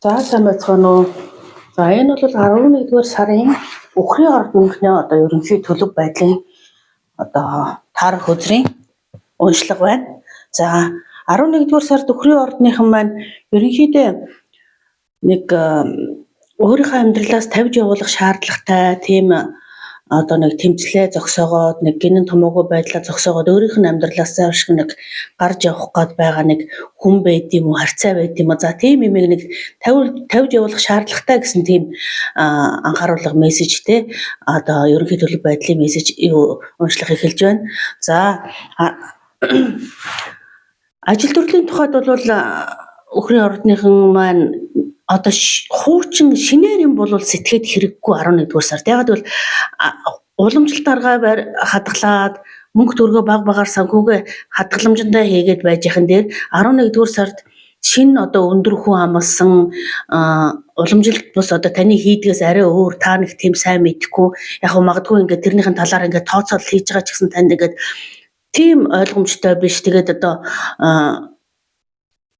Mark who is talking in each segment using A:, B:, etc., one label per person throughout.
A: За сайн байцгаана уу. За энэ бол 11-р сарын Үхрийн орд мөнхний ерөнхий төлөв байдлын таарах үзрийн уншлага байна. За 11-р сард Үхрийн ордныхан маань ерөнхийдөө нэг өөрийнхөө амьдралаас тавьж явуулах шаардлагатай тийм нэг тэмцлээ зогсоогоод нэг гинэн томоогүй байдлаа зогсоогоод өөрийнх нь амьдралаас заавшиг нэг гарч явах гээд байгаа нэг хүн байд юм уу, харьцаа байд юм уу. За тийм юмыг нэг тавьж явуулах шаардлагатай гэсэн тийм анхааруулга мессежтэй ерөнхий төлөв байдлын мессеж уншлах эхэлж байна. За ажил төрлийн тухайд бол Үхрийн ордныхан маань хуучин шинээр юм бол сэтгэхэд хэрэггүй 11-р сард. Ягаад гэвэл уламжлалт аргаа хадгалаад мөнгө төгрөгөө баг багаар санхүүгээ хадгаламжтай хийгээд байж ихын дээр 11-р сард шинэ өндөр хүн амлсан уламжлалт бус таны хийдгээс арай өөр та нэг тийм сайн мэдэхгүй яг магадгүй ингээд тэрнийхэн талаар ингээд тооцоолол хийж байгаа ч гэсэн танд ингээд тийм ойлгомжтой биш. Тэгээд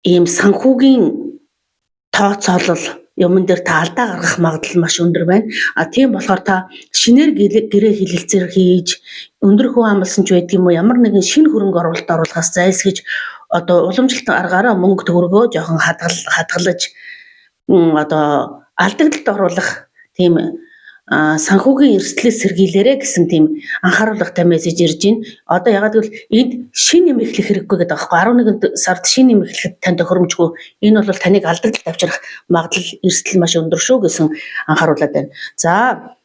A: ийм санхүүгийн тооцоолол юмн дээр та алдаа гаргах магадлал маш өндөр байна. Тийм болохоор та шинээр гэрээ хилэлцээр хийж өндөр хүн амлсан ч байдаг юм уу, ямар нэгэн шинэ хөрөнгө оруулалт оруулахаас зайлсхийж уламжлалт аргаараа мөнгө төгрөгөө жоохон хадгалж алдагдлалд оруулах тийм санхүүгийн эрсдлээс сэргийлээрэ гэсэн тийм анхааруулгатай мессеж ирж байна. Ягаад гэвэл энд шинэ юм эхлэх хэрэггүй гэдэг аахгүй. 11 сард шинэ юм эхлэхэд тань тохиромжгүй. Энэ бол таныг алдагдлалд авчрах магадлал эрсдэл маш өндөр шүү гэсэн анхааруулад байна. За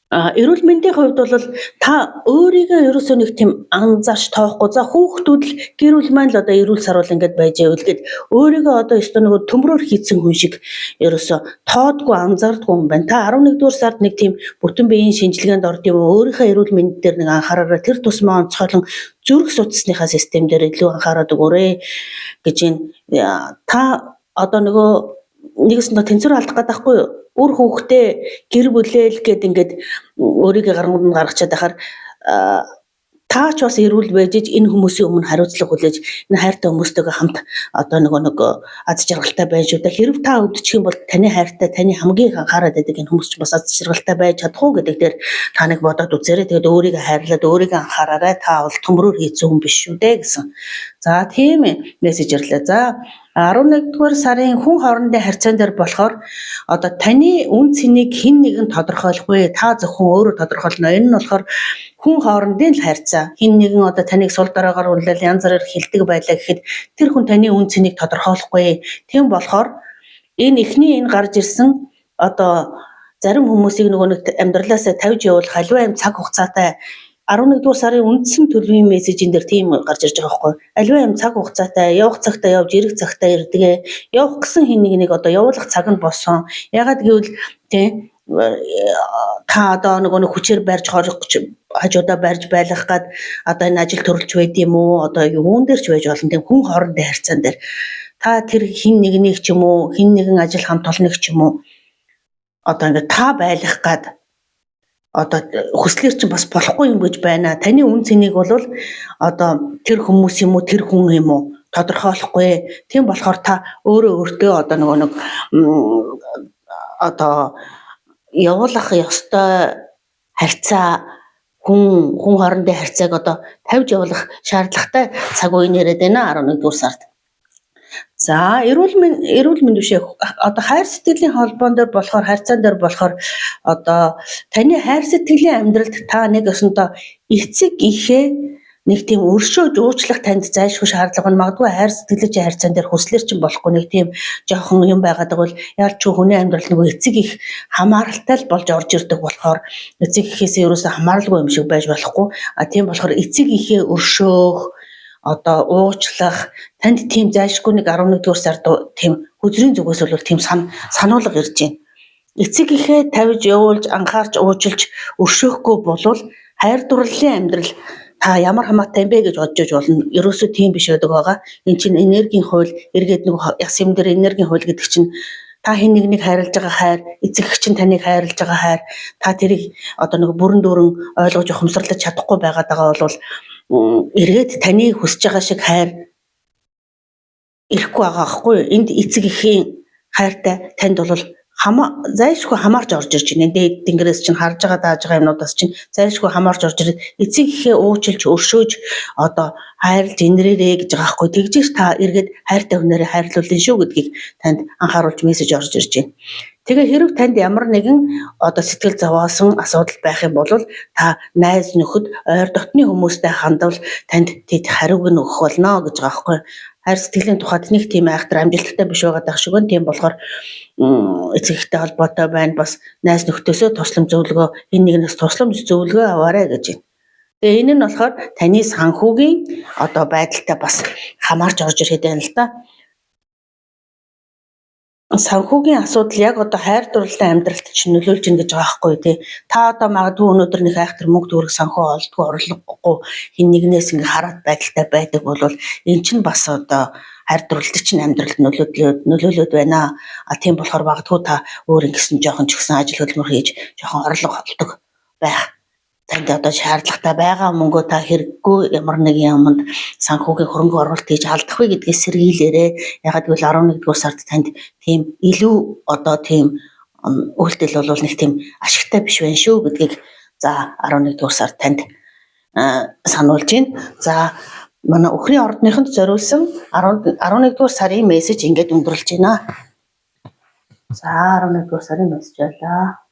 A: эрүүл мэндийн хувьд бол та өөрийгөө ерөөсөө нэг тийм анзаарч тоохгүй. За хүүхдүүд л гэрүүл маань л эрүүл сарвал ингээд байж байвал гээд өөрийгөө нөгөө төмрөөр хийцэн хүн шиг ерөөсөө тоодгүй анзаардгүй юм байна. Та 11-р сард нэг тийм бүтэн биеийн шинжилгээнд орд юм уу? Өөрийнхөө эрүүл мэнд дээр нэг анхаараарай. Тэр тусмаа онцгойлон зүрх судасныхаа систем дээр илүү анхаарад өгөөрэй гэж та нөгөө нэгэсэндээ тэнцвэр алдах гэдэг байхгүй юу? Үр хүүхдээ гэр бүлээл гээд ингээд өөрийгөө гарганд гаргачаад байхаар таач бас эрүүл байж энэ хүмүүсийн өмнө хариуцлага хүлээж энэ хайртай хүмүүстэйгээ хамт нэг аз жаргалтай байж удаа хэрв та өвдчих юм бол таны хайртай таны хамгийн их анхаарал байдаг энэ хүмүүс ч бас аз жаргалтай байж чадах уу гэдэг дээр та нэг бодоод үзээрэй. Тэгээд өөрийгөө хайрлаад өөрийгөө анхаараарай. Та бол төмрөөр хийцэн хүн биш шүү дээ гэсэн. За тийм мессеж ирлээ. За 11-р сарын хүн хоорондын харьцаан дээр болохоор таны үн цэнийг хэн нэгэн тодорхойлохгүй. Та зөвхөн өөрөө тодорхойлно. Энэ нь болохоор хүн хоорондын л харьцаа. Хэн нэгэн таныг сул дараагаар үнэлэл янз бүрээр хилдэг байлаа гэхэд тэр хүн таны үн цэнийг тодорхойлохгүй. Тийм болохоор энэ гарч ирсэн зарим хүмүүсийг нэг амьдралаасаа тавьж явуулах аливаа юм цаг хугацаатай 11-р сарын үндсэн төлөвийн мессежин дээр тийм гарч ирж байгаа байхгүй. Аливаа юм цаг хугацаатай, явах цагтаа явж, ирэх цагтаа ирдгээ. Явах гэсэн хэн нэг явуулах цаг нь болсон. Ягаад гэвэл та нэг хүчээр барьж хажуудаа барьж байлгах гад энэ ажил төрөлж байд юм уу? Юун дээр ч байж болно. Тийм хүн хоорондын харьцаан дээр та тэр хэн нэгнийг ч юм уу, хэн нэгэн ажил хамт олныг ч юм уу ингээд та байлгах гад хүслээр чинь бас болохгүй юм гэж байна. Таны үн цэнийг бол тэр хүмүүс юм уу, тэр хүн юм уу тодорхойлохгүй. Тийм болохоор та өөртөө явуулах ёстой харьцаа хүн хоорондын харьцааг тавьж явуулах шаардлагатай цаг үе нэрэд байна 11-р сард. За эрүүл мэнд биш хайр сэтгэлийн холбоон дээр болохоор харьцаан дээр болохоор таны хайр сэтгэлийн амьдралд та нэг эцэг ихээ нэг тийм өршөөж уучлах танд зайлшгүй шаардлага нь магадгүй хайр сэтгэлийн харьцаан дээр хүслэр чинь болохгүй нэг тийм жоохон юм байгаад бол ялч хүний амьдрал эцэг их хамааралтай л болж орж ирдэг болохоор эцэг ихээсээ ерөөсөө хамааралгүй юм шиг байж болохгүй. Тийм болохоор эцэг ихээ өршөөх уучлах танд тийм зайлшгүй нэг 11-р сард тийм хөзрийн зүгээс бол тийм сануулга ирж байна. Эцэг ихээ тавьж явуулж анхаарч уужилж өршөөхгүй болвол хайр дурлалын амьдрал та ямар хамаатай юм бэ гэж бодож болно. Ерөөсөө тийм биш байгаа. Энэ чинь энергийн хууль эргээд яс юм дээр энергийн хууль гэдэг чинь та хэн нэгнийг хайрлаж байгаа хайр, эцэг эх чинь таныг хайрлаж байгаа хайр, та тэрийг бүрэн дүүрэн ойлгож ухамсарлаж чадахгүй байгаад байгаа бол эргээд таны хүсэж байгаа шиг хайр ирэхгүй байгаа хгүй. Энд эцэг эхийн хайртай танд бол зайлшгүй хамаарч орж ирж байна. Дээд тэнгэрээс чинь харж байгаа дааж байгаа юмнуудаас чинь зайлшгүй хамаарч орж ирээд эцэг ихээ уучлж өршөөж одоо хайрлж инрээрээ гэж байгаа хгүй. Тэгжиж та эргээд хайртай хүнээрээ хайрлуулын шүү гэдгийг танд анхааруулж мессеж орж ирж байна. Тэгээ хэрэг танд ямар нэгэн одоо сэтгэл зовоосон асуудал байх юм бол та найз нөхөд ойр дотны хүмүүстэй хандвал танд тэд хариуг нь өгөх болно гэж байгаа хгүй. Хайр сэтгэлийн тухайд нэг тийм айхтар амжилттай биш байгаа дах шиг байна. Тийм болохоор эцэг эхтэй холбоотой байна. Бас найз нөхдөсөө туслам зөвлөгөө энэ нэгнээс туслам зөвлөгөө аваарай гэж байна. Тэгээ энэ нь болохоор таны санхүүгийн одоо байдалтай бас хамаарч орж ирэхэд байна л да. Санхүүгийн асуудал яг одоо хайр дурлалын амьдралд чинь нөлөөлж ийн гэж байгаа байхгүй тий. Та одоо магадгүй өнөөдөр нэг айхтар мөнгө төгрөг санхүү олдгүй орлогогүй хин нэгнээс ингээ хараад байдалтай байдаг бол эн чинь бас одоо хайр дурлалд чинь амьдралд нөлөөлөд байна. Тийм болохоор магадгүй та өөр ингэсэн жоохон ч гэсэн ажил хөдөлмөр хийж жоохон орлого олдог байх. Танд одоо шаардлагатай байгаа мөнгөө та хэрэггүй ямар нэгэн юмд санхүүгийн хөрөнгө оруулалт хийж алдах вэ гэдгээс сэргийлээрэй. Ягаад гэвэл 11-р сард танд тийм илүү одоо тийм үйлдэл бол нэг тийм ашигтай биш байна шүү гэдгийг за 11-р сард танд сануулж байна. За манай өхрийн ордныхонд зориулсан 11-р сарын мессеж ингээд өндөрлж байна. За 11-р сарын мессеж байлаа.